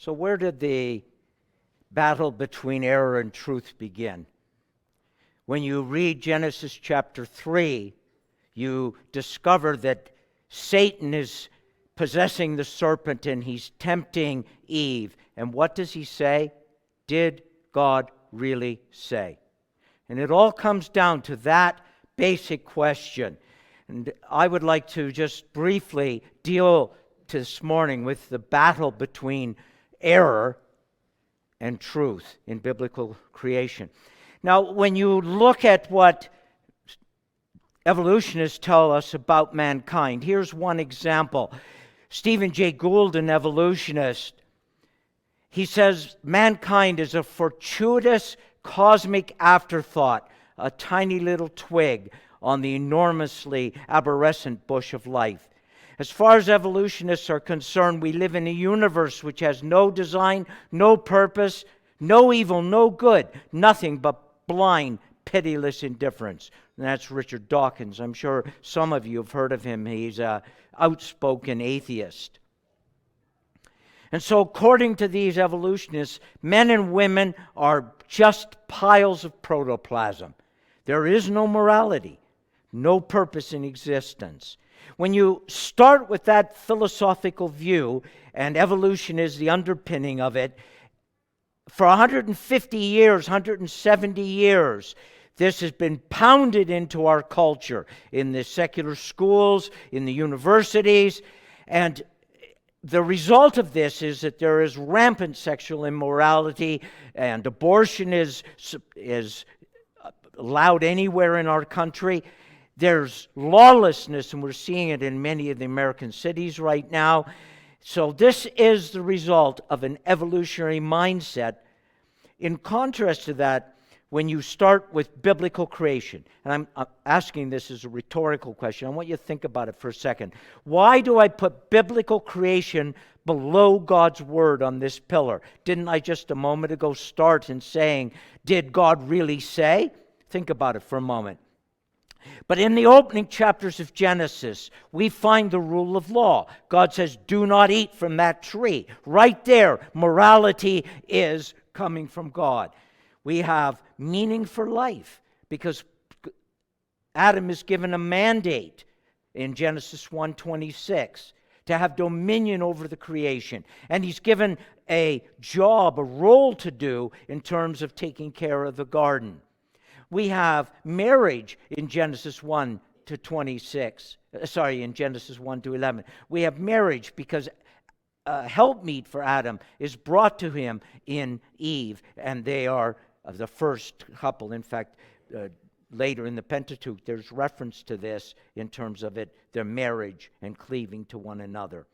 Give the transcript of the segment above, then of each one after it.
So where did the battle between error and truth begin? When you read Genesis chapter 3, you discover that Satan is possessing the serpent and he's tempting Eve. And what does he say? Did God really say? And it all comes down to that basic question. And I would like to just briefly deal this morning with the battle between error and truth in biblical creation. Now, when you look at what evolutionists tell us about mankind, here's one example. Stephen Jay Gould, an evolutionist, he says mankind is a fortuitous cosmic afterthought, a tiny little twig on the enormously arborescent bush of life. As far as evolutionists are concerned, we live in a universe which has no design, no purpose, no evil, no good, nothing but blind, pitiless indifference. And that's Richard Dawkins. I'm sure some of you have heard of him. He's an outspoken atheist. And so according to these evolutionists, men and women are just piles of protoplasm. There is no morality, no purpose in existence. When you start with that philosophical view, and evolution is the underpinning of it, for 150 years, 170 years, this has been pounded into our culture, in the secular schools, in the universities, and the result of this is that there is rampant sexual immorality, and abortion is allowed anywhere in our country. There's lawlessness, and we're seeing it in many of the American cities right now. So this is the result of an evolutionary mindset. In contrast to that, when you start with biblical creation, and I'm asking this as a rhetorical question, I want you to think about it for a second. Why do I put biblical creation below God's word on this pillar? Didn't I just a moment ago start in saying, did God really say? Think about it for a moment. But in the opening chapters of Genesis, we find the rule of law. God says, do not eat from that tree. Right there, morality is coming from God. We have meaning for life because Adam is given a mandate in Genesis 1:26 to have dominion over the creation. And he's given a job, a role to do in terms of taking care of the garden. We have marriage in Genesis 1:26. In Genesis 1:11. We have marriage because a helpmeet for Adam is brought to him in Eve, and they are the first couple. In fact, later in the Pentateuch, there's reference to this in terms of their marriage and cleaving to one another.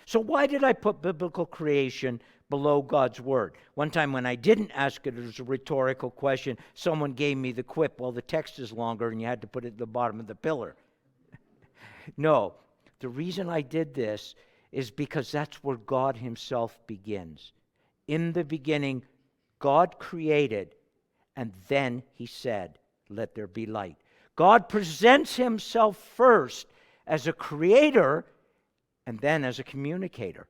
So why did I put biblical creation below God's word? One time when I didn't ask it as a rhetorical question, someone gave me the quip, well, the text is longer and you had to put it at the bottom of the pillar. No, the reason I did this is because that's where God himself begins. In the beginning, God created, and then he said, let there be light. God presents himself first as a creator and then as a communicator.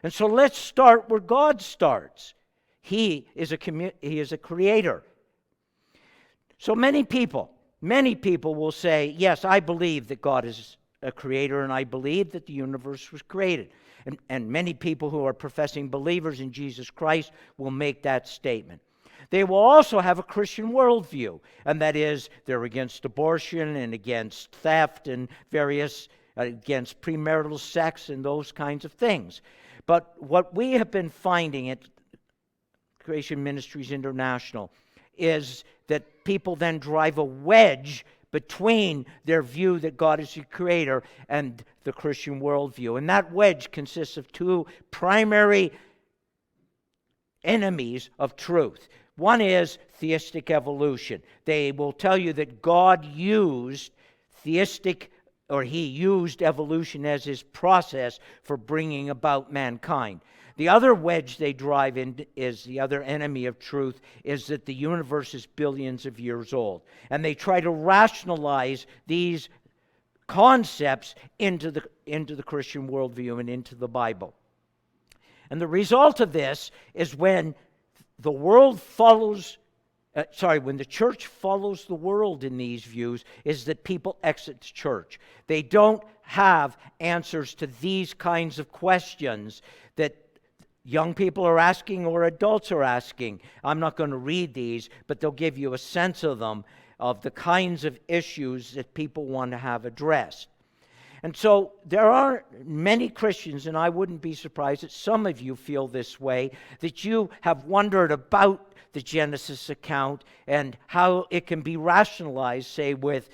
And so let's start where God starts. He is a creator. So many people will say, yes, I believe that God is a creator, and I believe that the universe was created. And many people who are professing believers in Jesus Christ will make that statement. They will also have a Christian worldview, and that is they're against abortion and against theft and against premarital sex and those kinds of things. But what we have been finding at Creation Ministries International is that people then drive a wedge between their view that God is the creator and the Christian worldview. And that wedge consists of two primary enemies of truth. One is theistic evolution. They will tell you that God used he used evolution as his process for bringing about mankind. The other wedge they drive in is the other enemy of truth, is that the universe is billions of years old. And they try to rationalize these concepts into the Christian worldview and into the Bible. And the result of this is when the world follows, when the church follows the world in these views, is that people exit the church. They don't have answers to these kinds of questions that young people are asking or adults are asking. I'm not going to read these, but they'll give you a sense of them, of the kinds of issues that people want to have addressed. And so there are many Christians, and I wouldn't be surprised that some of you feel this way, that you have wondered about the Genesis account and how it can be rationalized, say, with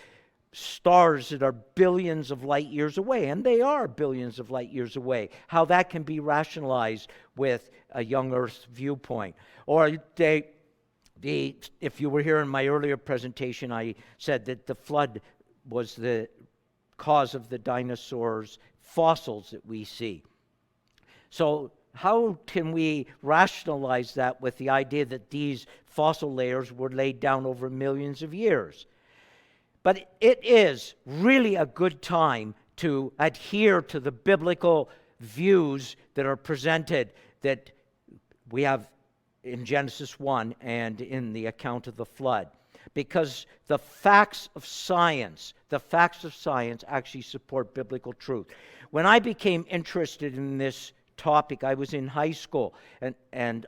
stars that are billions of light years away, and they are billions of light years away, how that can be rationalized with a young Earth viewpoint. Or if you were here in my earlier presentation, I said that the flood was the cause of the dinosaurs' fossils that we see. So how can we rationalize that with the idea that these fossil layers were laid down over millions of years? But it is really a good time to adhere to the biblical views that are presented, that we have in Genesis 1 and in the account of the flood. Because the facts of science actually support biblical truth. When I became interested in this topic, I was in high school, and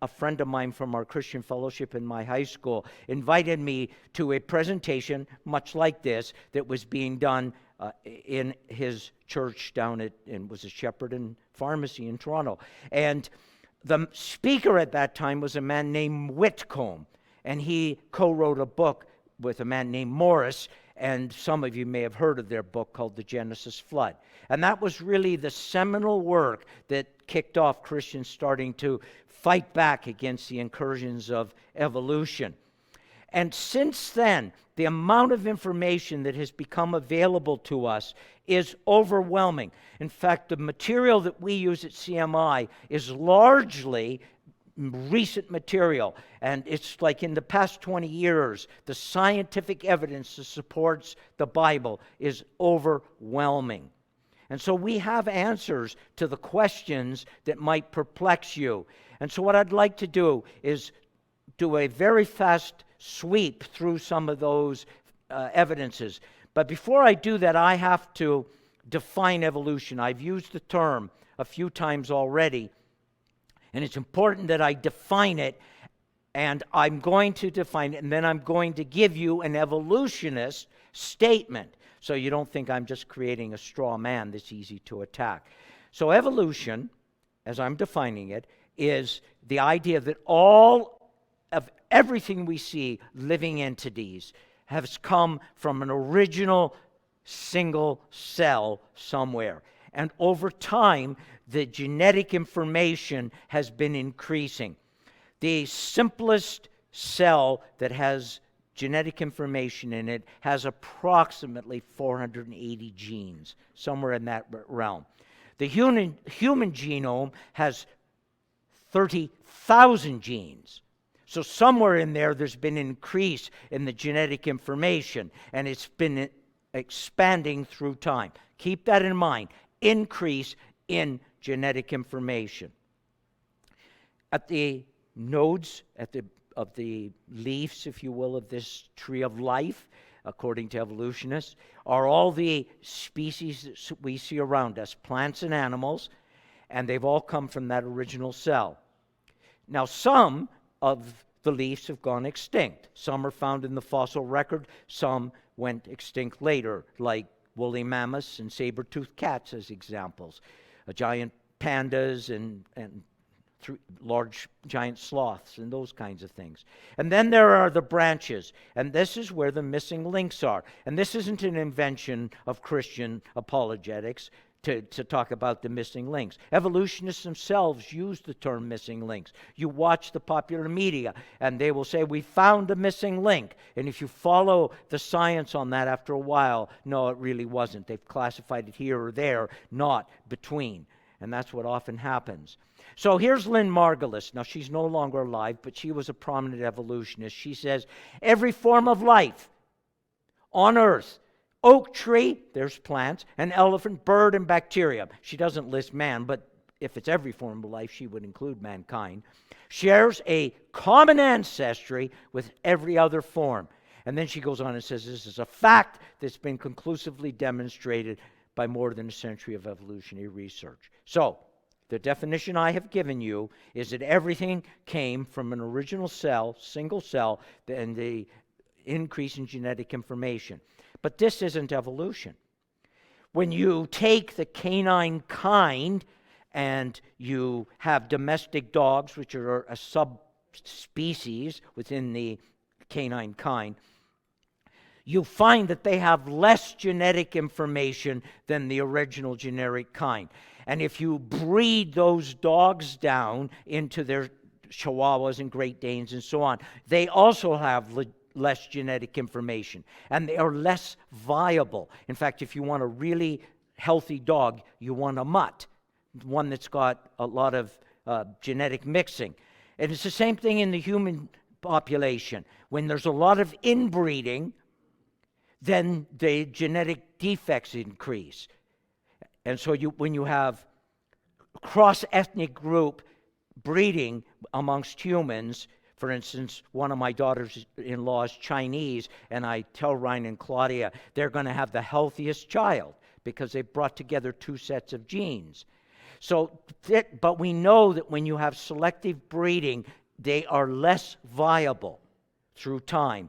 a friend of mine from our Christian fellowship in my high school invited me to a presentation much like this that was being done in his church down at, and was a Shepherd and Pharmacy in Toronto. And the speaker at that time was a man named Whitcomb, and he co-wrote a book with a man named Morris, and some of you may have heard of their book called The Genesis Flood. And that was really the seminal work that kicked off Christians starting to fight back against the incursions of evolution. And since then, the amount of information that has become available to us is overwhelming. In fact, the material that we use at CMI is largely recent material, and it's like in the past 20 years, the scientific evidence that supports the Bible is overwhelming. And so we have answers to the questions that might perplex you. And so what I'd like to do is do a very fast sweep through some of those evidences. But before I do that, I have to define evolution. I've used the term a few times already, and it's important that I define it, and I'm going to define it, and then I'm going to give you an evolutionist statement, so you don't think I'm just creating a straw man that's easy to attack. So evolution, as I'm defining it, is the idea that all of everything we see, living entities, has come from an original single cell somewhere. And over time, the genetic information has been increasing. The simplest cell that has genetic information in it has approximately 480 genes, somewhere in that realm. The human genome has 30,000 genes. So somewhere in there's been an increase in the genetic information, and it's been expanding through time. Keep that in mind. Increase in genetic information. At the nodes of the leaves, if you will, of this tree of life, according to evolutionists, are all the species that we see around us, plants and animals, and they've all come from that original cell. Now, some of the leaves have gone extinct. Some are found in the fossil record. Some went extinct later, like woolly mammoths and saber-toothed cats as examples, giant pandas and large giant sloths and those kinds of things. And then there are the branches, and this is where the missing links are. And this isn't an invention of Christian apologetics to talk about the missing links. Evolutionists themselves use the term missing links. You watch the popular media, and they will say, we found a missing link. And if you follow the science on that after a while, no, it really wasn't. They've classified it here or there, not between. And that's what often happens. So here's Lynn Margulis. Now, she's no longer alive, but she was a prominent evolutionist. She says, every form of life on Earth, oak tree, there's plants, an elephant, bird, and bacteria. She doesn't list man, but if it's every form of life, she would include mankind, shares a common ancestry with every other form. And then she goes on and says, this is a fact that's been conclusively demonstrated by more than a century of evolutionary research. So, the definition I have given you is that everything came from an original cell, single cell, and the increase in genetic information. But this isn't evolution. When you take the canine kind and you have domestic dogs, which are a subspecies within the canine kind, you find that they have less genetic information than the original generic kind. And if you breed those dogs down into their Chihuahuas and Great Danes and so on, they also have less genetic information, and they are less viable. In fact, if you want a really healthy dog, you want a mutt, one that's got a lot of genetic mixing. And it's the same thing in the human population. When there's a lot of inbreeding, then the genetic defects increase. And so when you have cross-ethnic group breeding amongst humans, for instance, one of my daughters-in-law is Chinese, and I tell Ryan and Claudia they're going to have the healthiest child because they've brought together two sets of genes. But we know that when you have selective breeding, they are less viable through time.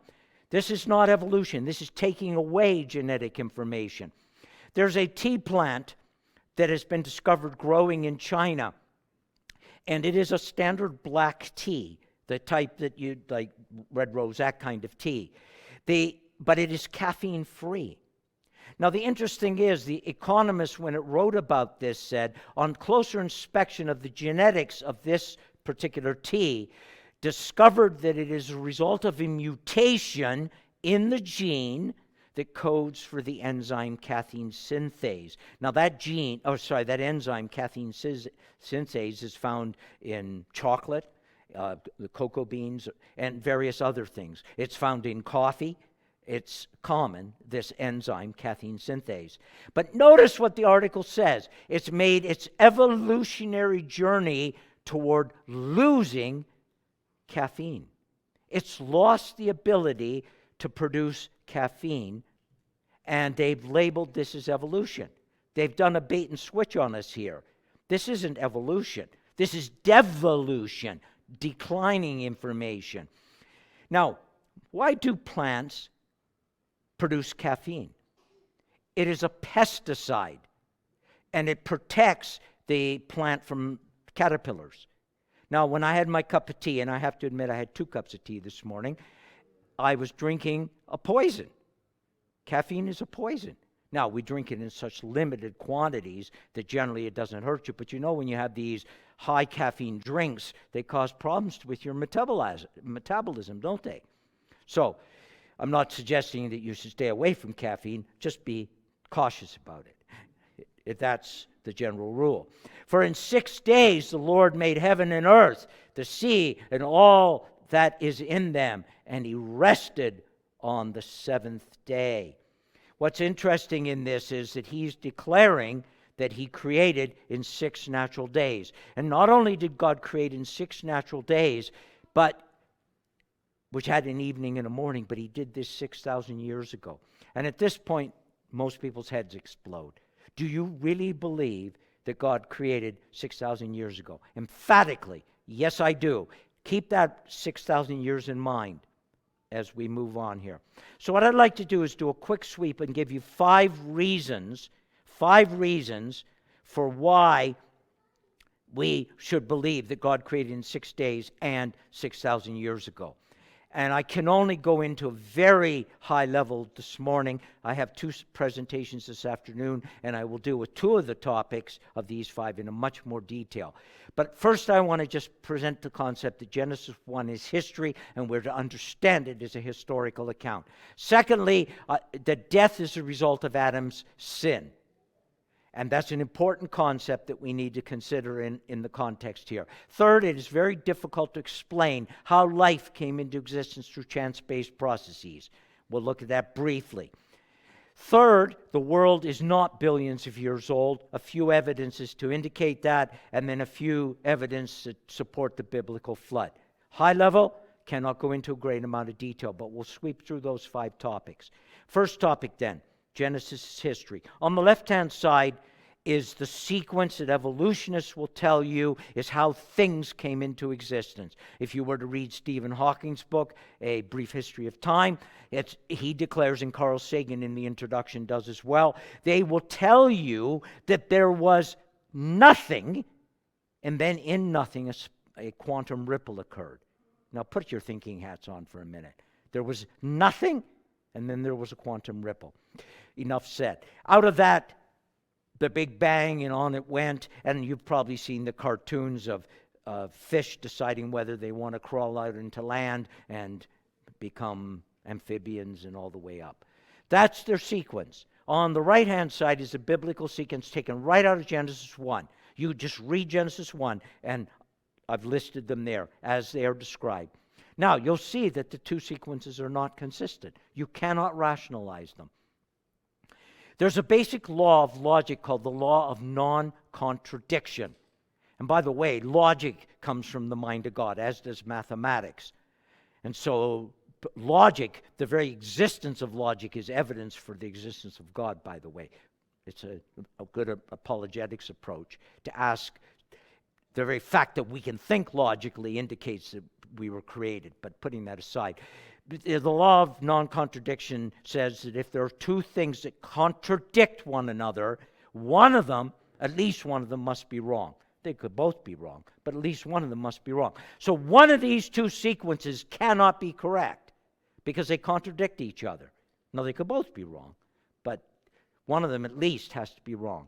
This is not evolution. This is taking away genetic information. There's a tea plant that has been discovered growing in China, and it is a standard black tea, the type that you'd like, red rose, that kind of tea. But it is caffeine-free. Now, the interesting is, The Economist, when it wrote about this, said, on closer inspection of the genetics of this particular tea, discovered that it is a result of a mutation in the gene that codes for the enzyme caffeine synthase. Now that enzyme caffeine synthase is found in chocolate, the cocoa beans, and various other things. It's found in coffee. It's common, this enzyme caffeine synthase. But notice what the article says. It's made its evolutionary journey toward losing caffeine. It's lost the ability to produce caffeine, and they've labeled this as evolution. They've done a bait and switch on us here. This isn't evolution. This is devolution, declining information. Now, why do plants produce caffeine? It is a pesticide, and it protects the plant from caterpillars. Now, when I had my cup of tea, and I have to admit I had 2 cups of tea this morning, I was drinking a poison. Caffeine is a poison. Now, we drink it in such limited quantities that generally it doesn't hurt you, but you know when you have these high caffeine drinks, they cause problems with your metabolism, don't they? So, I'm not suggesting that you should stay away from caffeine, just be cautious about it. If that's the general rule. For in 6 days the Lord made heaven and earth, the sea, and all that is in them, and he rested on the 7th day. What's interesting in this is that he's declaring that he created in 6 natural days. And not only did God create in 6 natural days, which had an evening and a morning, but he did this 6,000 years ago. And at this point, most people's heads explode. Do you really believe that God created 6,000 years ago? Emphatically, yes, I do. Keep that 6,000 years in mind as we move on here. So what I'd like to do is do a quick sweep and give you 5 reasons for why we should believe that God created in 6 days and 6,000 years ago. And I can only go into a very high level this morning. I have 2 presentations this afternoon, and I will deal with 2 of the topics of these 5 in a much more detail. But first, I want to just present the concept that Genesis 1 is history, and we're to understand it as a historical account. Secondly, that death is a result of Adam's sin. And that's an important concept that we need to consider in the context here. Third, it is very difficult to explain how life came into existence through chance-based processes. We'll look at that briefly. Third, the world is not billions of years old. A few evidences to indicate that, and then a few evidence that support the biblical flood. High level, cannot go into a great amount of detail, but we'll sweep through those 5 topics. First topic then, Genesis history. On the left-hand side is the sequence that evolutionists will tell you is how things came into existence. If you were to read Stephen Hawking's book, A Brief History of Time, he declares, and Carl Sagan in the introduction does as well, they will tell you that there was nothing, and then in nothing a quantum ripple occurred. Now put your thinking hats on for a minute. There was nothing, and then there was a quantum ripple. Enough said. Out of that, the Big Bang, and on it went, and you've probably seen the cartoons of fish deciding whether they want to crawl out into land and become amphibians and all the way up. That's their sequence. On the right-hand side is a biblical sequence taken right out of Genesis 1. You just read Genesis 1, and I've listed them there as they are described. Now, you'll see that the 2 sequences are not consistent. You cannot rationalize them. There's a basic law of logic called the Law of Non-Contradiction. And by the way, logic comes from the mind of God, as does mathematics. And so logic, the very existence of logic, is evidence for the existence of God, by the way. It's a good apologetics approach to ask. The very fact that we can think logically indicates that we were created. But putting that aside, the law of non-contradiction says that if there are 2 things that contradict one another, one of them, at least one of them, must be wrong. They could both be wrong, but at least one of them must be wrong. So one of these 2 sequences cannot be correct because they contradict each other. Now, they could both be wrong, but one of them at least has to be wrong.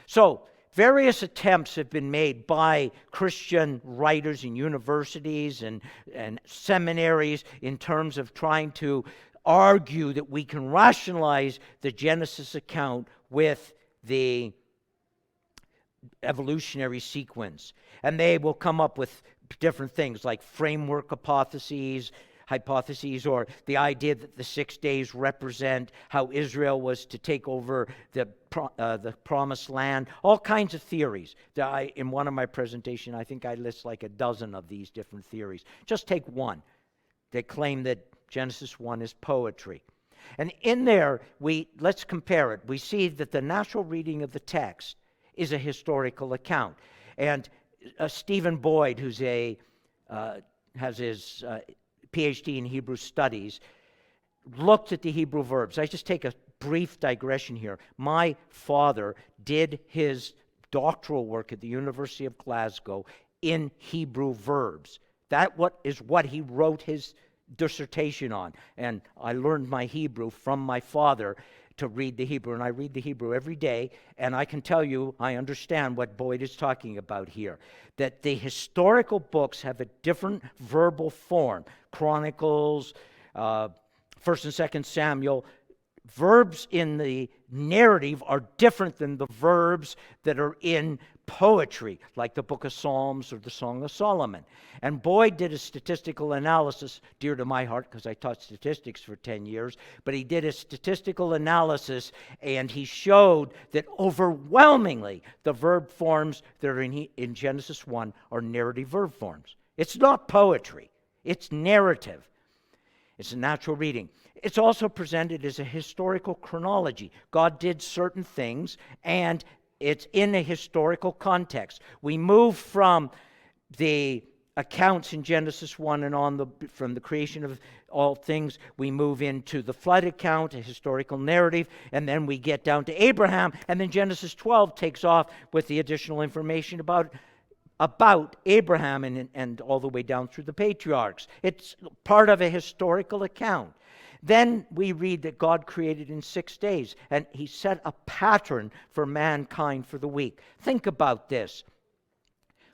So various attempts have been made by Christian writers in universities and seminaries in terms of trying to argue that we can rationalize the Genesis account with the evolutionary sequence. And they will come up with different things like framework hypotheses, or the idea that the 6 days represent how Israel was to take over the promised land, all kinds of theories. In one of my presentations, I think I list like a dozen of these different theories. Just take one. They claim that Genesis 1 is poetry. And in there, let's compare it. We see that the natural reading of the text is a historical account. And Stephen Boyd, who's has his PhD in Hebrew studies, looked at the Hebrew verbs. I just take a brief digression here. My father did his doctoral work at the University of Glasgow in Hebrew verbs. That is what he wrote his dissertation on. And I learned my Hebrew from my father to read the Hebrew, and I read the Hebrew every day, and I can tell you I understand what Boyd is talking about here, that the historical books have a different verbal form. Chronicles, 1st and 2nd Samuel, verbs in the narrative are different than the verbs that are in poetry, like the Book of Psalms or the Song of Solomon. And Boyd did a statistical analysis, dear to my heart because I taught statistics for 10 years, but he did a statistical analysis and he showed that overwhelmingly the verb forms that are in Genesis 1 are narrative verb forms. It's not poetry, it's narrative. It's a natural reading. It's also presented as a historical chronology. God did certain things, and it's in a historical context. We move from the accounts in Genesis 1 and on from the creation of all things, we move into the flood account, a historical narrative, and then we get down to Abraham, and then Genesis 12 takes off with the additional information about Abraham and all the way down through the patriarchs. It's part of a historical account. Then we read that God created in 6 days, and he set a pattern for mankind for the week. Think about this.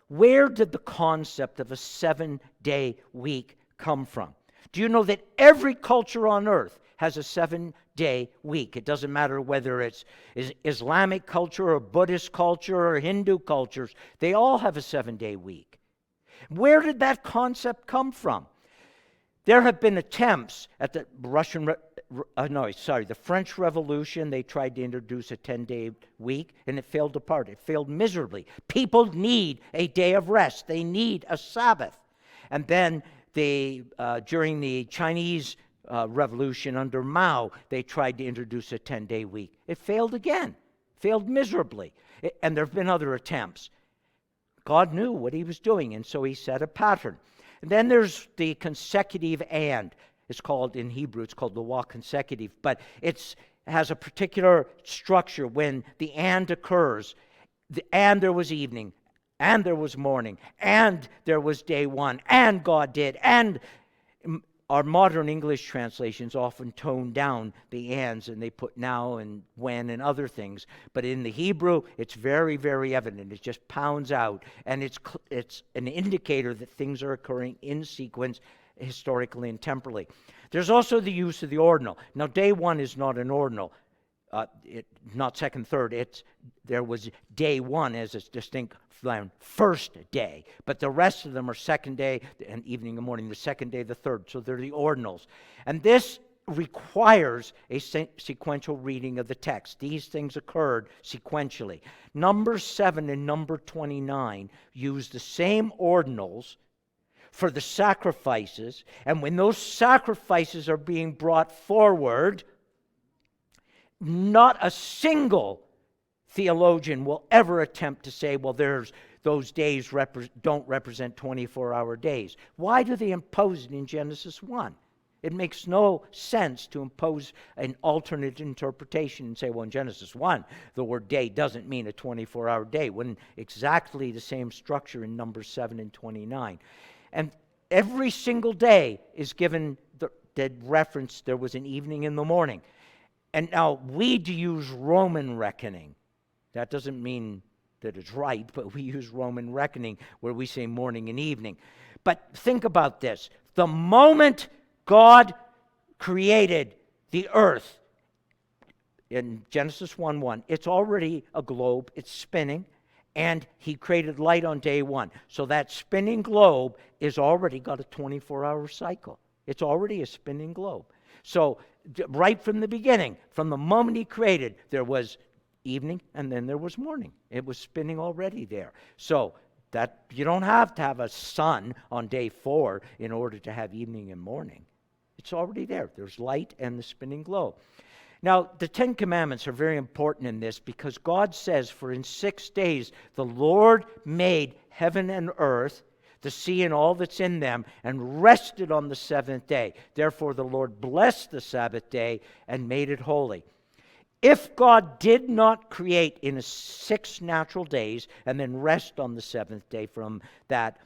Where did the concept of a 7-day week come from? Do you know that every culture on earth has a 7-day week? It doesn't matter whether it's Islamic culture or Buddhist culture or Hindu cultures. They all have a 7-day week. Where did that concept come from? There have been attempts at the Russian the French Revolution, they tried to introduce a 10-day week, and it failed apart. It failed miserably. People need a day of rest. They need a Sabbath. And then during the Chinese Revolution under Mao, they tried to introduce a 10-day week. It failed again. Failed miserably. And there have been other attempts. God knew what he was doing, and so he set a pattern. And then there's the consecutive and. It's called, in Hebrew, it's called the law consecutive, but it has a particular structure. When the and occurs, and there was evening, and there was morning, and there was day one, and God did, and our modern English translations often tone down the ands, and they put now and when and other things. But in the Hebrew, it's very, very evident. It just pounds out, and it's an indicator that things are occurring in sequence, historically and temporally. There's also the use of the ordinal. Now, day one is not an ordinal, not second, third. There was day one as a distinct from first day, but the rest of them are second day and evening and morning, the second day, the third. So they're the ordinals. And this requires a sequential reading of the text. These things occurred sequentially. Number 7 and number 29 use the same ordinals for the sacrifices, and when those sacrifices are being brought forward, not a single theologian will ever attempt to say, well, those days don't represent 24-hour days. Why do they impose it in Genesis 1? It makes no sense to impose an alternate interpretation and say, well, in Genesis 1, the word day doesn't mean a 24-hour day, when exactly the same structure in Numbers 7 and 29. And every single day is given the reference, there was an evening and the morning. And now we use Roman reckoning. That doesn't mean that it's right, but we use Roman reckoning where we say morning and evening. But think about this. The moment God created the earth, in Genesis 1:1, it's already a globe, it's spinning, and he created light on day one. So that spinning globe is already got a 24-hour cycle. It's already a spinning globe. So right from the beginning, from the moment he created, there was evening and then there was morning. It was spinning already there. So that you don't have to have a sun on day 4 in order to have evening and morning. It's already there. There's light and the spinning globe. Now, the 10 Commandments are very important in this because God says, for in 6 days the Lord made heaven and earth, the sea and all that's in them, and rested on the 7th day. Therefore the Lord blessed the Sabbath day and made it holy. If God did not create in 6 natural days and then rest on the 7th day from that,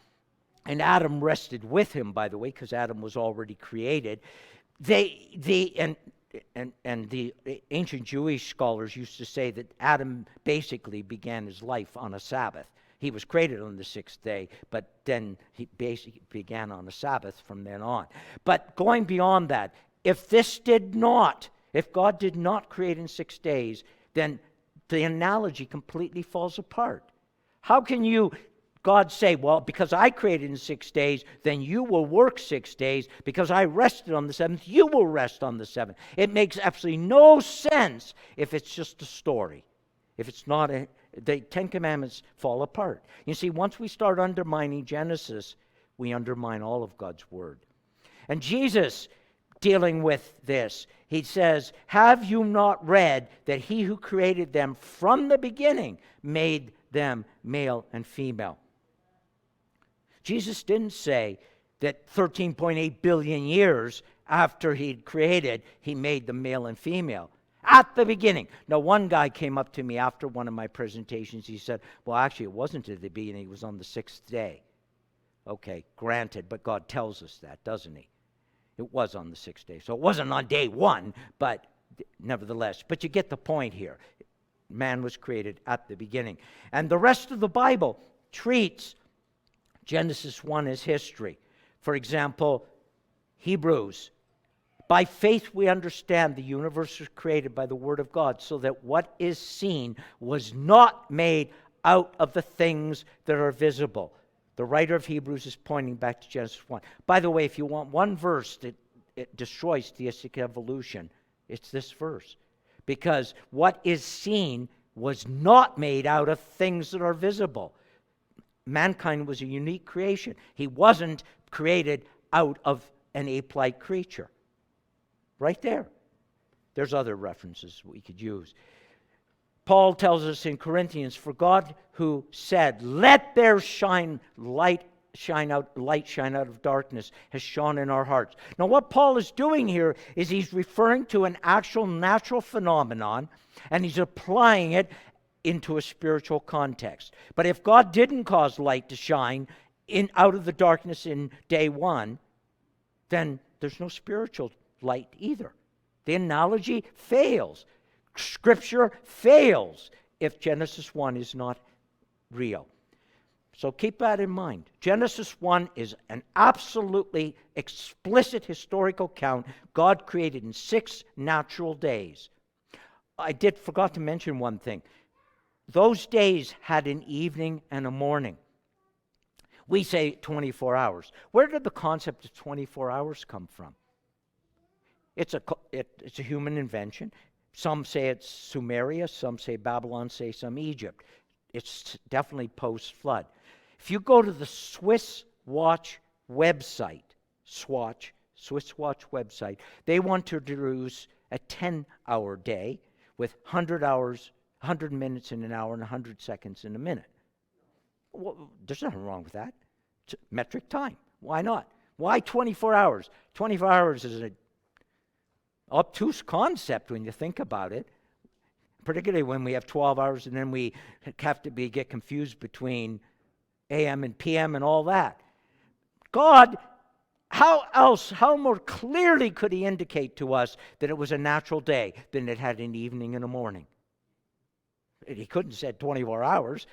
and Adam rested with him, by the way, because Adam was already created, and the ancient Jewish scholars used to say that Adam basically began his life on a Sabbath. He was created on the 6th day, but then he basically began on a Sabbath from then on. But going beyond that, if God did not create in 6 days, then the analogy completely falls apart. How can God say, well, because I created in 6 days, then you will work 6 days. Because I rested on the 7th, you will rest on the 7th. It makes absolutely no sense if it's just a story. If it's not the 10 Commandments fall apart. You see, once we start undermining Genesis, we undermine all of God's Word. And Jesus, dealing with this, he says, have you not read that he who created them from the beginning made them male and female? Jesus didn't say that 13.8 billion years after he'd created, he made them male and female. At the beginning. Now, one guy came up to me after one of my presentations. He said, well, actually, it wasn't at the beginning. It was on the 6th day. Okay, granted, but God tells us that, doesn't he? It was on the 6th day. So it wasn't on day 1, but nevertheless. But you get the point here. Man was created at the beginning. And the rest of the Bible treats Genesis 1 as history. For example, Hebrews. By faith we understand the universe was created by the Word of God, so that what is seen was not made out of the things that are visible. The writer of Hebrews is pointing back to Genesis 1. By the way, if you want one verse that it destroys theistic evolution. It's this verse. Because what is seen was not made out of things that are visible. Mankind was a unique creation. He wasn't created out of an ape-like creature. Right there. There's other references we could use. Paul tells us in Corinthians, for God who said, let there light shine out of darkness, has shone in our hearts. Now what Paul is doing here is he's referring to an actual natural phenomenon, and he's applying it into a spiritual context. But if God didn't cause light to shine out of the darkness in day one, then there's no spiritual light either. The analogy fails. Scripture fails if Genesis 1 is not real. So keep that in mind. Genesis 1 is an absolutely explicit historical account. God created in 6 natural days. I forgot to mention one thing. Those days had an evening and a morning. We say 24 hours. Where did the concept of 24 hours come from? It's a human invention. Some say it's Sumeria, some say Babylon, some Egypt. It's definitely post-flood. If you go to the Swiss Watch website, Swiss Watch website, they want to introduce a 10-hour day with 100 minutes in an hour and 100 seconds in a minute. Well, there's nothing wrong with that. It's metric time. Why not? Why 24 hours? 24 hours is an obtuse concept when you think about it, particularly when we have 12 hours and then we have to get confused between AM and PM and all that. God, how more clearly could he indicate to us that it was a natural day than it had an evening and a morning? He couldn't have said 24 hours,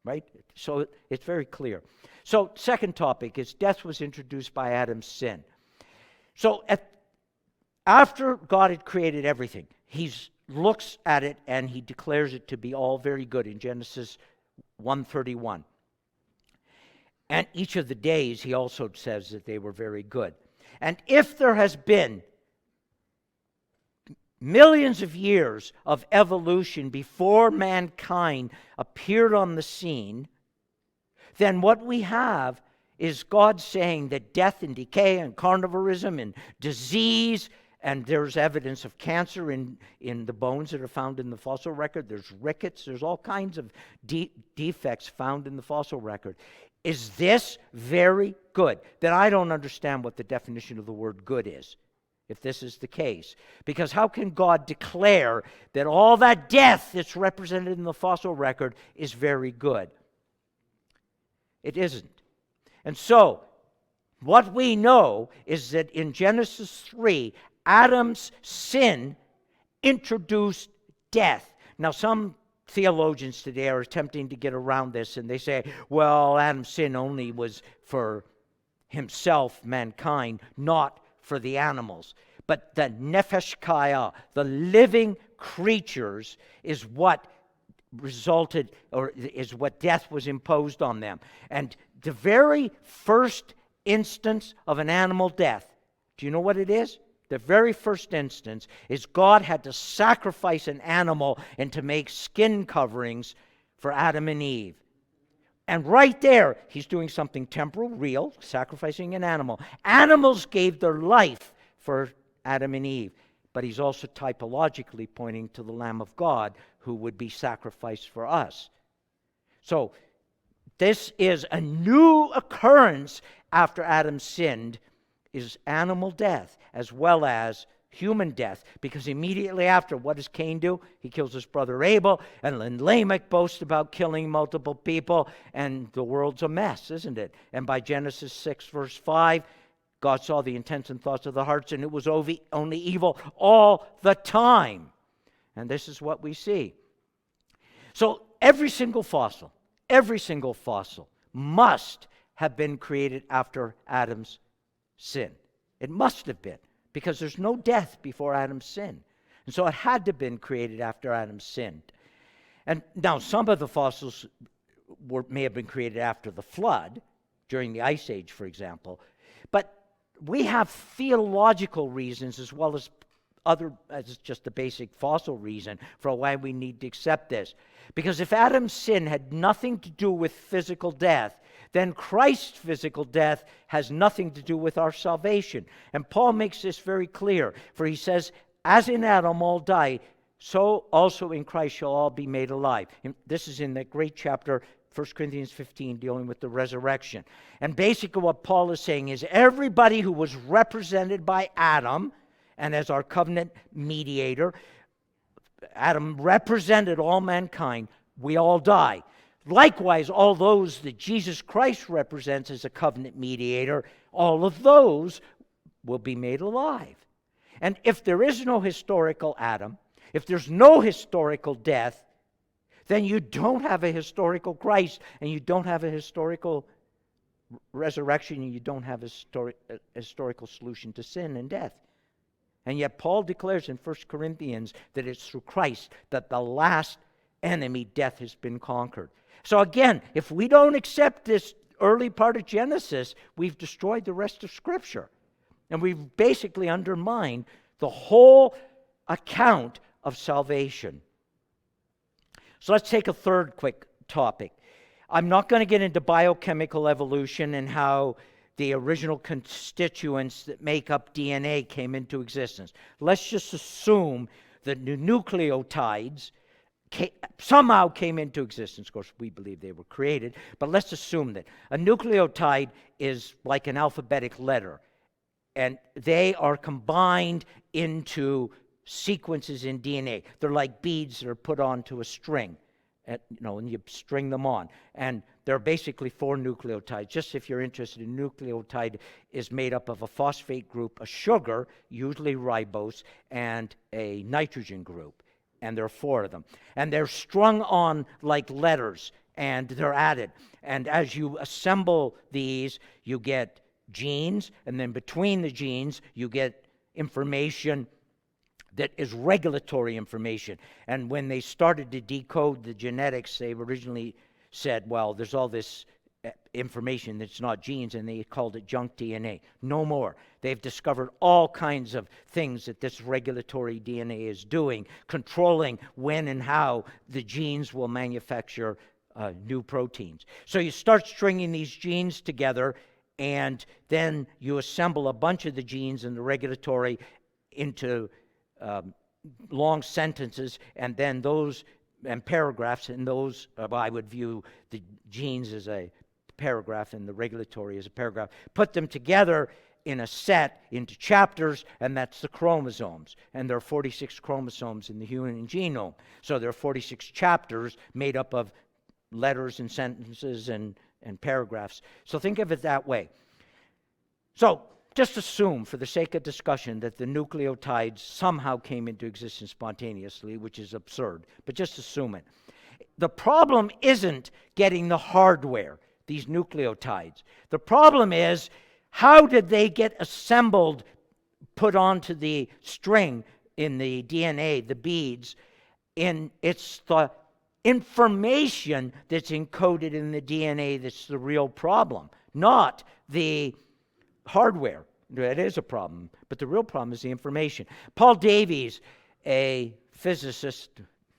right? So it's very clear. So second topic is death was introduced by Adam's sin. So after God had created everything, he looks at it and he declares it to be all very good in Genesis 1:31. And each of the days, he also says that they were very good. And if there has been millions of years of evolution before mankind appeared on the scene, then what we have is God saying that death and decay and carnivorism and disease, and there's evidence of cancer in the bones that are found in the fossil record. There's rickets. There's all kinds of defects found in the fossil record. Is this very good? Then I don't understand what the definition of the word good is, if this is the case. Because how can God declare that all that death that's represented in the fossil record is very good? It isn't. And so, what we know is that in Genesis 3, Adam's sin introduced death. Now, some theologians today are attempting to get around this, and they say, well, Adam's sin only was for himself, mankind, not for the animals. But the nefesh kaya, the living creatures, is what resulted, or is what death was imposed on them. And the very first instance of an animal death, do you know what it is? The very first instance is God had to sacrifice an animal and to make skin coverings for Adam and Eve. And right there, he's doing something temporal, real, sacrificing an animal. Animals gave their life for Adam and Eve. But he's also typologically pointing to the Lamb of God who would be sacrificed for us. So this is a new occurrence after Adam sinned, is animal death as well as human death. Because immediately after, what does Cain do? He kills his brother Abel, and then Lamech boasts about killing multiple people, and the world's a mess, isn't it? And by Genesis 6, verse 5, God saw the intents and thoughts of the hearts, and it was only evil all the time. And this is what we see. So every single fossil must have been created after Adam's sin. It must have been, because there's no death before Adam's sin. And so it had to have been created after Adam sinned. And now some of the fossils may have been created after the flood, during the Ice Age, for example. But we have theological reasons as well as as just a basic fossil reason for why we need to accept this. Because if Adam's sin had nothing to do with physical death, then Christ's physical death has nothing to do with our salvation. And Paul makes this very clear, for he says, as in Adam all die, so also in Christ shall all be made alive. And this is in that great chapter, 1 Corinthians 15, dealing with the resurrection. And basically what Paul is saying is everybody who was represented by Adam, and as our covenant mediator, Adam represented all mankind, we all die. Likewise, all those that Jesus Christ represents as a covenant mediator, all of those will be made alive. And if there is no historical Adam, if there's no historical death, then you don't have a historical Christ, and you don't have a historical resurrection, and you don't have a historical solution to sin and death. And yet Paul declares in 1 Corinthians that it's through Christ that the last enemy, death, has been conquered. So again, if we don't accept this early part of Genesis, we've destroyed the rest of Scripture. And we've basically undermined the whole account of salvation. So let's take a third quick topic. I'm not going to get into biochemical evolution and how the original constituents that make up DNA came into existence. Let's just assume that the nucleotides somehow came into existence. Of course, we believe they were created, but let's assume that. A nucleotide is like an alphabetic letter, and they are combined into sequences in DNA. They're like beads that are put onto a string, and you string them on. And there are basically 4 nucleotides. Just if you're interested, a nucleotide is made up of a phosphate group, a sugar, usually ribose, and a nitrogen group. And there are 4 of them. And they're strung on like letters, and they're added. And as you assemble these, you get genes, and then between the genes, you get information that is regulatory information. And when they started to decode the genetics, they originally said, well, there's all this information that's not genes, and they called it junk DNA. No more. They've discovered all kinds of things that this regulatory DNA is doing, controlling when and how the genes will manufacture new proteins. So you start stringing these genes together, and then you assemble a bunch of the genes in the regulatory into long sentences, and then those and paragraphs, and those I would view the genes as a paragraph and the regulatory as a paragraph. Put them together in a set into chapters, and that's the chromosomes. And there are 46 chromosomes in the human genome. So there are 46 chapters made up of letters and sentences and paragraphs. So think of it that way. So just assume, for the sake of discussion, that the nucleotides somehow came into existence spontaneously, which is absurd, but just assume it. The problem isn't getting the hardware, these nucleotides. The problem is, how did they get assembled, put onto the string in the DNA, the beads? It's the information that's encoded in the DNA that's the real problem, not the hardware. That is a problem, but the real problem is the information. Paul Davies, a physicist,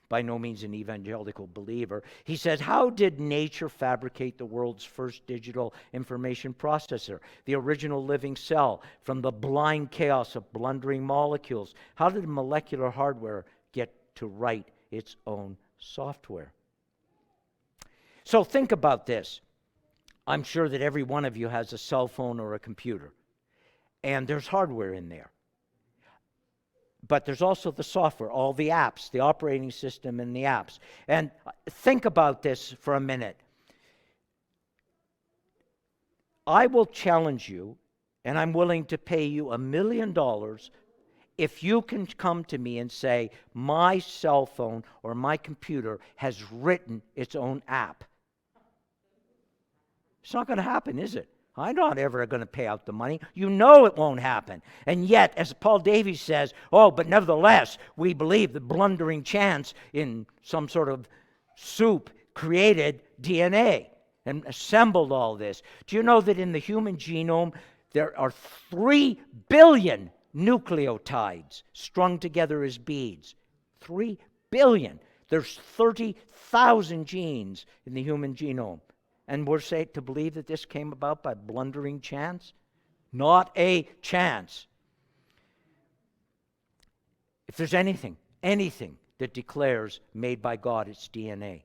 by no means an evangelical believer, he said, how did nature fabricate the world's first digital information processor, the original living cell, from the blind chaos of blundering molecules? How did molecular hardware get to write its own software? So think about this. I'm sure that every one of you has a cell phone or a computer, and there's hardware in there. But there's also the software, all the apps, the operating system and the apps. And think about this for a minute. I will challenge you, and I'm willing to pay you $1 million if you can come to me and say, my cell phone or my computer has written its own app. It's not going to happen, is it? I'm not ever going to pay out the money. You know it won't happen. And yet, as Paul Davies says, but nevertheless, we believe the blundering chance in some sort of soup created DNA and assembled all this. Do you know that in the human genome, there are 3 billion nucleotides strung together as beads. 3 billion. There's 30,000 genes in the human genome. And we're said to believe that this came about by blundering chance? Not a chance. If there's anything that declares made by God, it's DNA.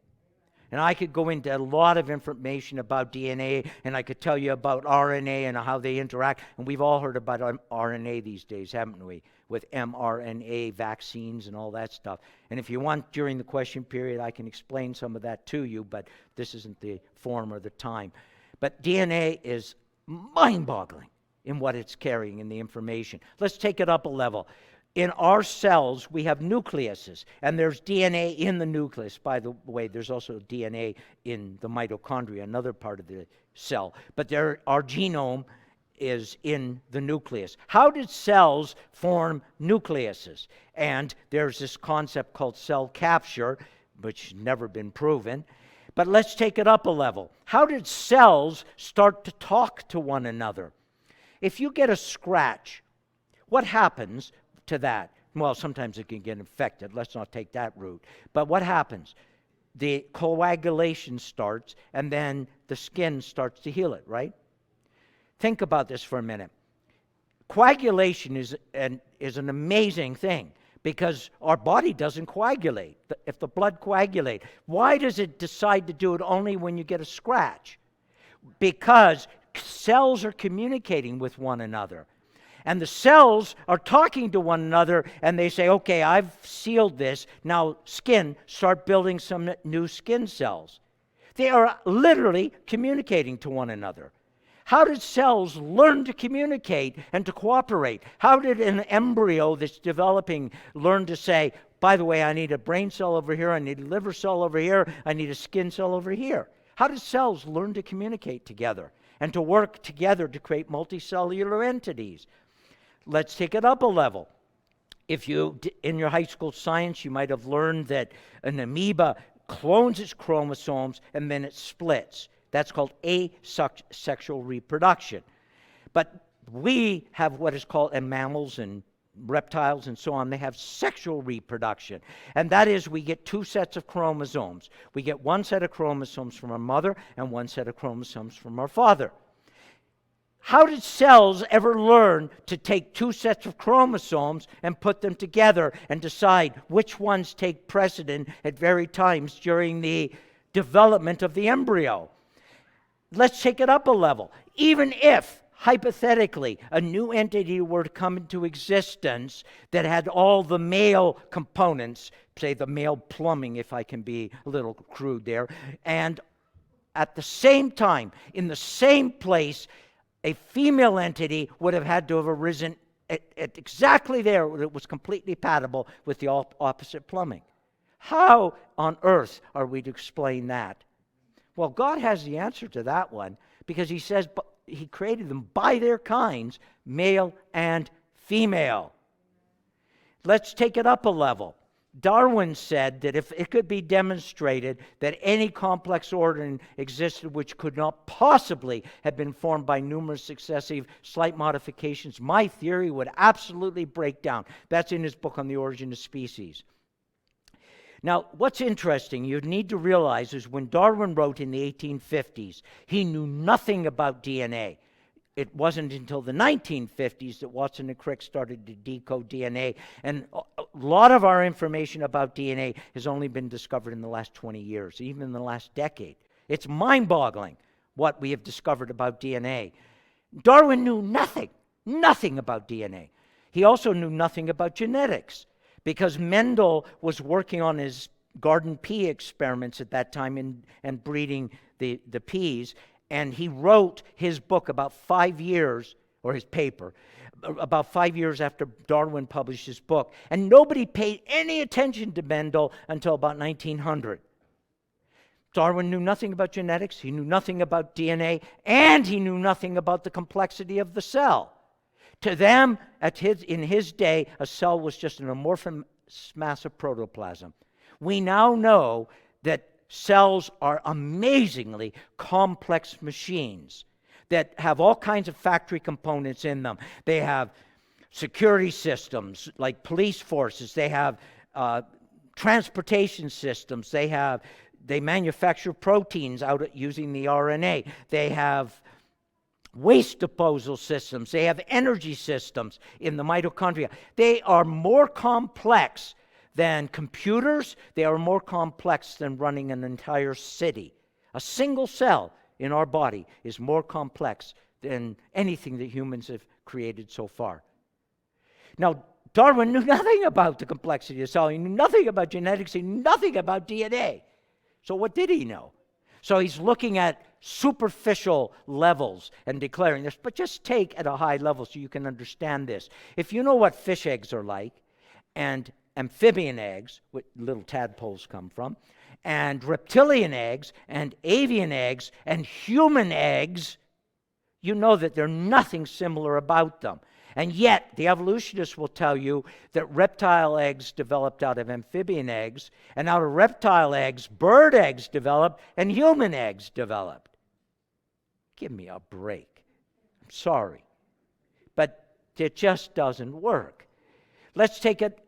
And I could go into a lot of information about DNA, and I could tell you about RNA and how they interact. And we've all heard about RNA these days, haven't we? With mRNA vaccines and all that stuff. And if you want, during the question period, I can explain some of that to you, but this isn't the forum or the time. But DNA is mind-boggling in what it's carrying in the information. Let's take it up a level. In our cells, we have nucleuses, and there's DNA in the nucleus. By the way, there's also DNA in the mitochondria, another part of the cell. But our genome is in the nucleus. How did cells form nucleuses? And there's this concept called cell capture, which has never been proven. But let's take it up a level. How did cells start to talk to one another? If you get a scratch, what happens to that? Well, sometimes it can get infected. Let's not take that route. But what happens? The coagulation starts, and then the skin starts to heal it, right? Think about this for a minute. Coagulation is an amazing thing because our body doesn't coagulate. If the blood coagulates, why does it decide to do it only when you get a scratch? Because cells are communicating with one another. And the cells are talking to one another, and they say, okay, I've sealed this. Now, skin, start building some new skin cells. They are literally communicating to one another. How did cells learn to communicate and to cooperate? How did an embryo that's developing learn to say, by the way, I need a brain cell over here, I need a liver cell over here, I need a skin cell over here? How did cells learn to communicate together and to work together to create multicellular entities? Let's take it up a level. If you, in your high school science, you might have learned that an amoeba clones its chromosomes and then it splits. That's called asexual reproduction. But we have what is called, and mammals and reptiles and so on, they have sexual reproduction. And that is, we get 2 sets of chromosomes. We get 1 set of chromosomes from our mother and 1 set of chromosomes from our father. How did cells ever learn to take 2 sets of chromosomes and put them together and decide which ones take precedent at various times during the development of the embryo? Let's take it up a level. Even if, hypothetically, a new entity were to come into existence that had all the male components, say the male plumbing, if I can be a little crude there, and at the same time, in the same place, a female entity would have had to have arisen at exactly there where it was completely compatible with the opposite plumbing. How on earth are we to explain that? Well, God has the answer to that one because he says he created them by their kinds, male and female. Let's take it up a level. Darwin said that if it could be demonstrated that any complex order existed which could not possibly have been formed by numerous successive slight modifications, my theory would absolutely break down. That's in his book on the origin of species. Now, what's interesting, you need to realize, is when Darwin wrote in the 1850s, he knew nothing about DNA. It wasn't until the 1950s that Watson and Crick started to decode DNA. And a lot of our information about DNA has only been discovered in the last 20 years, even in the last decade. It's mind-boggling what we have discovered about DNA. Darwin knew nothing about DNA. He also knew nothing about genetics because Mendel was working on his garden pea experiments at that time and breeding the peas. And he wrote his book about 5 years, or his paper, about 5 years after Darwin published his book. And nobody paid any attention to Mendel until about 1900. Darwin knew nothing about genetics, he knew nothing about DNA, and he knew nothing about the complexity of the cell. To them, in his day, a cell was just an amorphous mass of protoplasm. We now know that cells are amazingly complex machines. that have all kinds of factory components in them. They have security systems like police forces. They have transportation systems. They manufacture proteins out using the RNA. They have waste disposal systems. They have energy systems in the mitochondria. They are more complex than computers. They are more complex than running an entire city. A single cell in our body is more complex than anything that humans have created so far. Now, Darwin knew nothing about the complexity of the cell. He knew nothing about genetics. He knew nothing about DNA. So what did he know? So he's looking at superficial levels and declaring this, but just take at a high level so you can understand this. If you know what fish eggs are like, and amphibian eggs, what little tadpoles come from, and reptilian eggs, and avian eggs, and human eggs, you know that there's nothing similar about them. And yet, the evolutionists will tell you that reptile eggs developed out of amphibian eggs, and out of reptile eggs, bird eggs developed, and human eggs developed. Give me a break. I'm sorry. But it just doesn't work. Let's take it.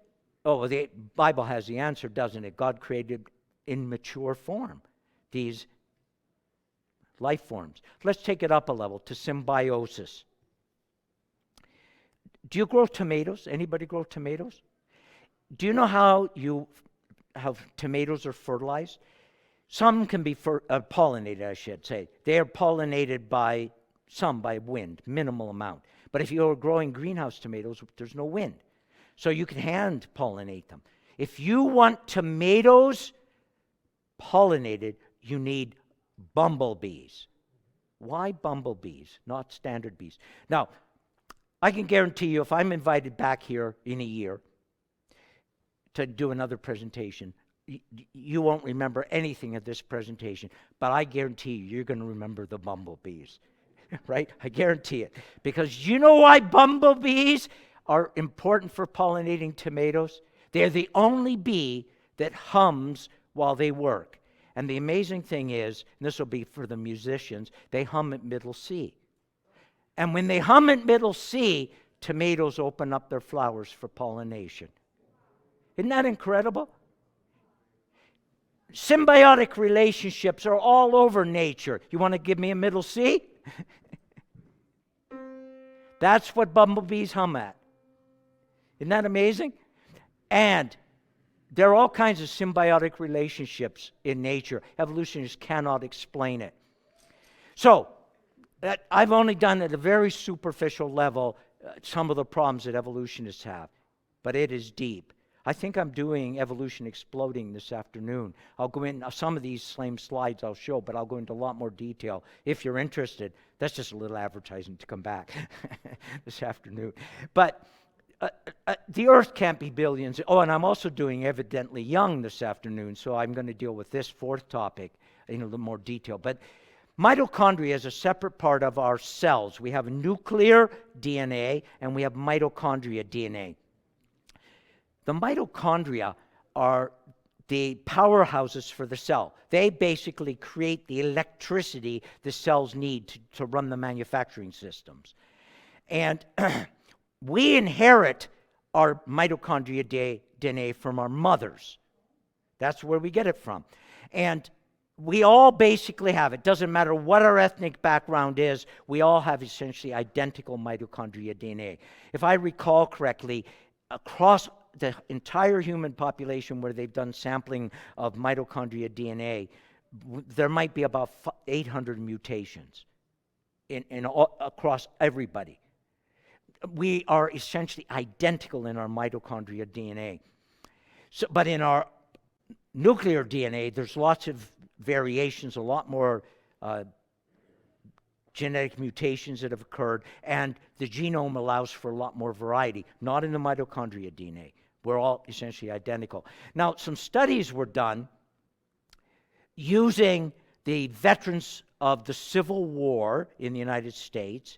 Oh, the Bible has the answer, doesn't it? God created in mature form these life forms. Let's take it up a level to symbiosis. Do you grow tomatoes? Anybody grow tomatoes? Do you know how tomatoes are fertilized? Some can be pollinated, I should say. They are pollinated by wind, minimal amount. But if you're growing greenhouse tomatoes, there's no wind. So you can hand pollinate them. If you want tomatoes pollinated, you need bumblebees. Why bumblebees, not standard bees? Now, I can guarantee you if I'm invited back here in a year to do another presentation, you won't remember anything of this presentation, but I guarantee you're going to remember the bumblebees, right? I guarantee it. Because you know why bumblebees are important for pollinating tomatoes? They're the only bee that hums while they work. And the amazing thing is, and this will be for the musicians, they hum at middle C. And when they hum at middle C, tomatoes open up their flowers for pollination. Isn't that incredible? Symbiotic relationships are all over nature. You want to give me a middle C? That's what bumblebees hum at. Isn't that amazing? And there are all kinds of symbiotic relationships in nature. Evolutionists cannot explain it. So, I've only done at a very superficial level some of the problems that evolutionists have, but it is deep. I think I'm doing Evolution Exploding this afternoon. I'll go in, some of these same slides I'll show, but I'll go into a lot more detail. If you're interested, that's just a little advertising to come back this afternoon. But the Earth can't be billions. Oh, and I'm also doing Evidently Young this afternoon, so I'm going to deal with this fourth topic in a little more detail. But mitochondria is a separate part of our cells. We have nuclear DNA and we have mitochondria DNA. The mitochondria are the powerhouses for the cell. They basically create the electricity the cells need to run the manufacturing systems. And we inherit our mitochondria DNA from our mothers. That's where we get it from. And we all basically have it. Doesn't matter what our ethnic background is, we all have essentially identical mitochondria DNA. If I recall correctly, across the entire human population where they've done sampling of mitochondria DNA, there might be about 800 mutations across everybody. We are essentially identical in our mitochondria DNA. So, but in our nuclear DNA, there's lots of variations, a lot more genetic mutations that have occurred, and the genome allows for a lot more variety, not in the mitochondria DNA. We're all essentially identical. Now, some studies were done using the veterans of the Civil War in the United States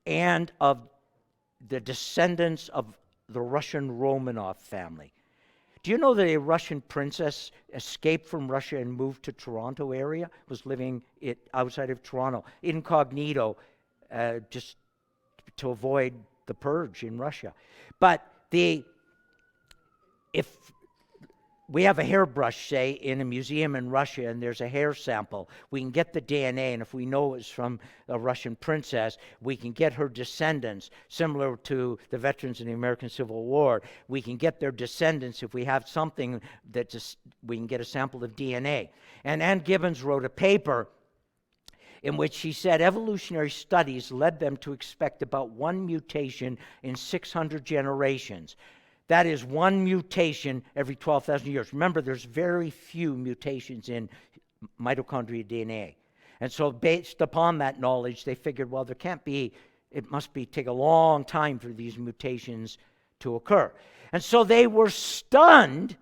and of the descendants of the Russian Romanov family. Do you know that a Russian princess escaped from Russia and moved to Toronto area, was living outside of Toronto, incognito, just to avoid the purge in Russia. But if we have a hairbrush, say, in a museum in Russia, and there's a hair sample, we can get the DNA, and if we know it's from a Russian princess, we can get her descendants, similar to the veterans in the American Civil War. We can get their descendants if we have something that we can get a sample of DNA. And Ann Gibbons wrote a paper in which she said evolutionary studies led them to expect about one mutation in 600 generations. That is one mutation every 12,000 years. Remember, there's very few mutations in mitochondria DNA. And so based upon that knowledge, they figured, well, there can't be, it must take a long time for these mutations to occur. And so they were stunned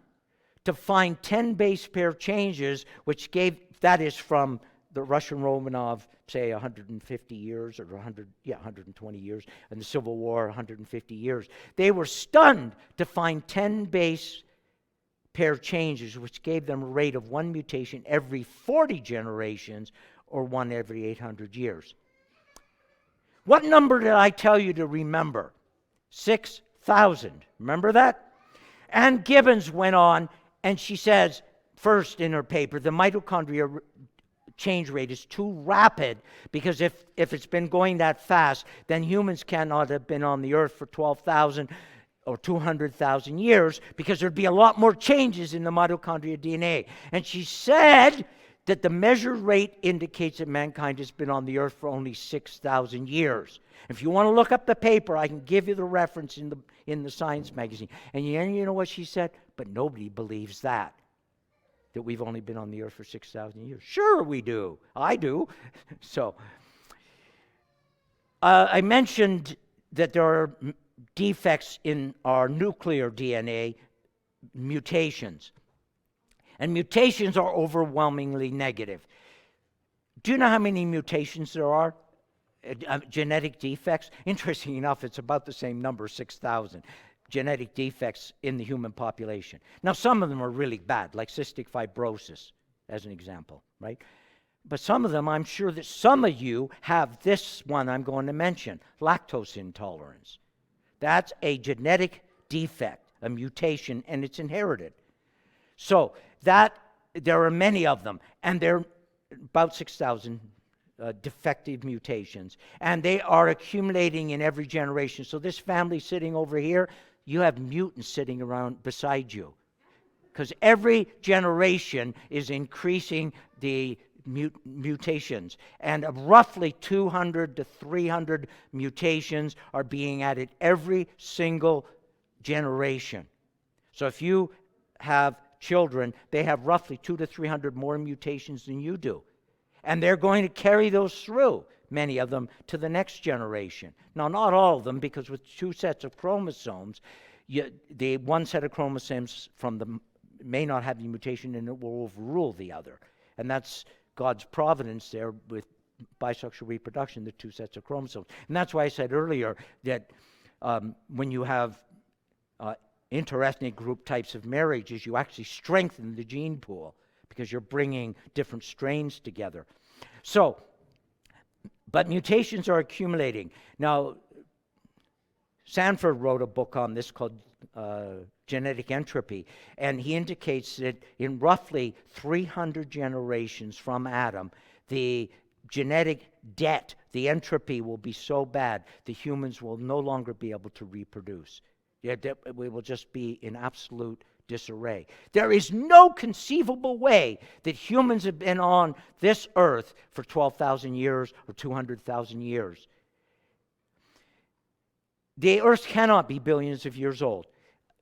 to find 10 base pair changes, which gave, that is from the Russian Romanov, say 150 years or 120 years, and the Civil War 150 years. They were stunned to find 10 base pair changes, which gave them a rate of one mutation every 40 generations or one every 800 years. What number did I tell you to remember? 6,000. Remember that? Ann Gibbons went on, and she says, first in her paper, the mitochondria change rate is too rapid, because if it's been going that fast, then humans cannot have been on the earth for 12,000 or 200,000 years, because there'd be a lot more changes in the mitochondria DNA. And she said that the measured rate indicates that mankind has been on the earth for only 6,000 years. If you want to look up the paper, I can give you the reference in the Science magazine. And you know what she said? But nobody believes that we've only been on the earth for 6,000 years. Sure we do. I do. So, I mentioned that there are defects in our nuclear DNA, mutations. And mutations are overwhelmingly negative. Do you know how many mutations there are? Genetic defects? Interesting enough, it's about the same number, 6,000. Genetic defects in the human population. Now, some of them are really bad, like cystic fibrosis, as an example, right? But some of them, I'm sure that some of you have this one I'm going to mention, lactose intolerance. That's a genetic defect, a mutation, and it's inherited. So there are many of them, and they're about 6,000 defective mutations, and they are accumulating in every generation. So this family sitting over here, you have mutants sitting around beside you, because every generation is increasing the mutations, and roughly 200 to 300 mutations are being added every single generation. So if you have children, they have roughly 200 to 300 more mutations than you do, and they're going to carry those through, many of them, to the next generation. Now, not all of them, because with two sets of chromosomes, the one set of chromosomes from them may not have the mutation, and it will overrule the other. And that's God's providence there with bisexual reproduction, the two sets of chromosomes. And that's why I said earlier that when you have interethnic group types of marriages, you actually strengthen the gene pool, because you're bringing different strains together. So, but mutations are accumulating. Now, Sanford wrote a book on this called Genetic Entropy, and he indicates that in roughly 300 generations from Adam, the genetic debt, the entropy, will be so bad the humans will no longer be able to reproduce. We will just be in absolute disarray. There is no conceivable way that humans have been on this earth for 12,000 years or 200,000 years. The earth cannot be billions of years old.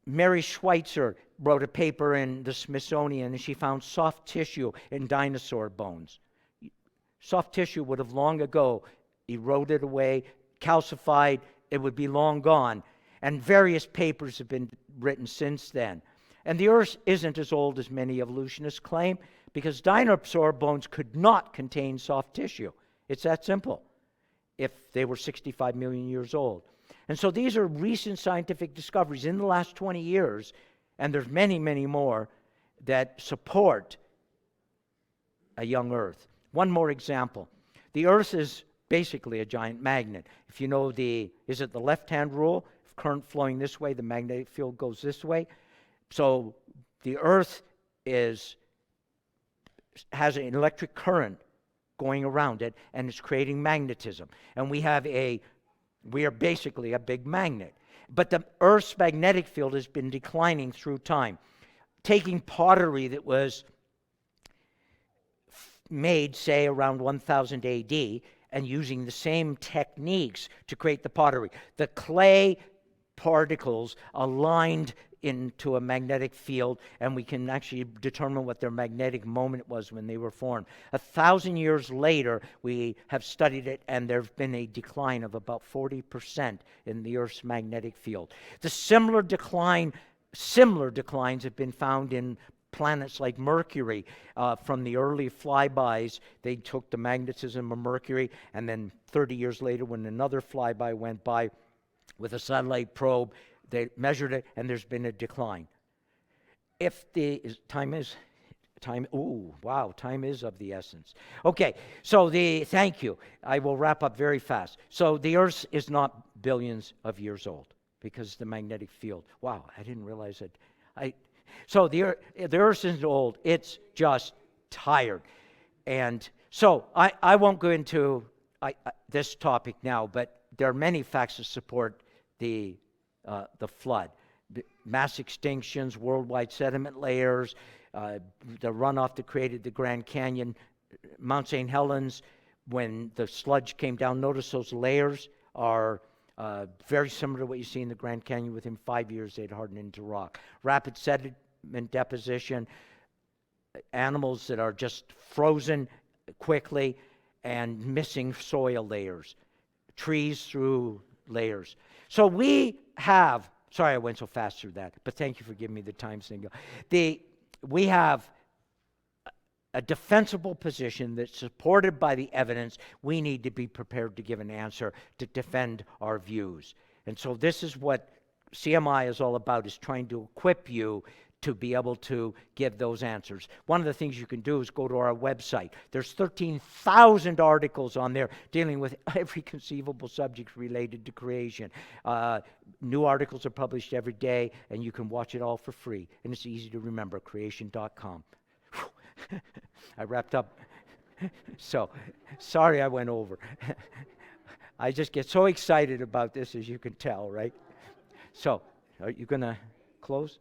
Mary Schweitzer wrote a paper in the Smithsonian, and she found soft tissue in dinosaur bones. Soft tissue would have long ago eroded away, calcified, it would be long gone. And various papers have been written since then. And the earth isn't as old as many evolutionists claim, because dinosaur bones could not contain soft tissue. It's that simple, if they were 65 million years old. And so these are recent scientific discoveries in the last 20 years, and there's many, many more that support a young earth. One more example. The earth has basically a giant magnet. If you know is it the left-hand rule? If current flowing this way, the magnetic field goes this way. So the Earth has an electric current going around it, and it's creating magnetism. And we are basically a big magnet. But the Earth's magnetic field has been declining through time. Taking pottery that was made, say, around 1000 AD, and using the same techniques to create the pottery. The clay particles aligned into a magnetic field, and we can actually determine what their magnetic moment was when they were formed. 1,000 years later, we have studied it, and there's been a decline of about 40% in the Earth's magnetic field. The similar declines have been found in planets like Mercury. From the early flybys, they took the magnetism of Mercury, and then 30 years later, when another flyby went by with a satellite probe, they measured it, and there's been a decline. Time is of the essence. Okay, so thank you. I will wrap up very fast. So the Earth is not billions of years old because the magnetic field. Wow, I didn't realize that. So the Earth isn't old, it's just tired. And so I won't go into this topic now, but there are many facts to support the flood. Mass extinctions, worldwide sediment layers, the runoff that created the Grand Canyon, Mount St. Helens, when the sludge came down. Notice those layers are very similar to what you see in the Grand Canyon. Within 5 years, they'd hardened into rock. Rapid sediment deposition, animals that are just frozen quickly, and missing soil layers, trees through layers. So we have, sorry I went so fast through that, but thank you for giving me the time signal. We have a defensible position that's supported by the evidence. We need to be prepared to give an answer to defend our views. And so this is what CMI is all about, is trying to equip you to be able to give those answers. One of the things you can do is go to our website. There's 13,000 articles on there dealing with every conceivable subject related to creation. New articles are published every day, and you can watch it all for free. And it's easy to remember, creation.com. I wrapped up. So, sorry I went over. I just get so excited about this, as you can tell, right? So, are you going to close?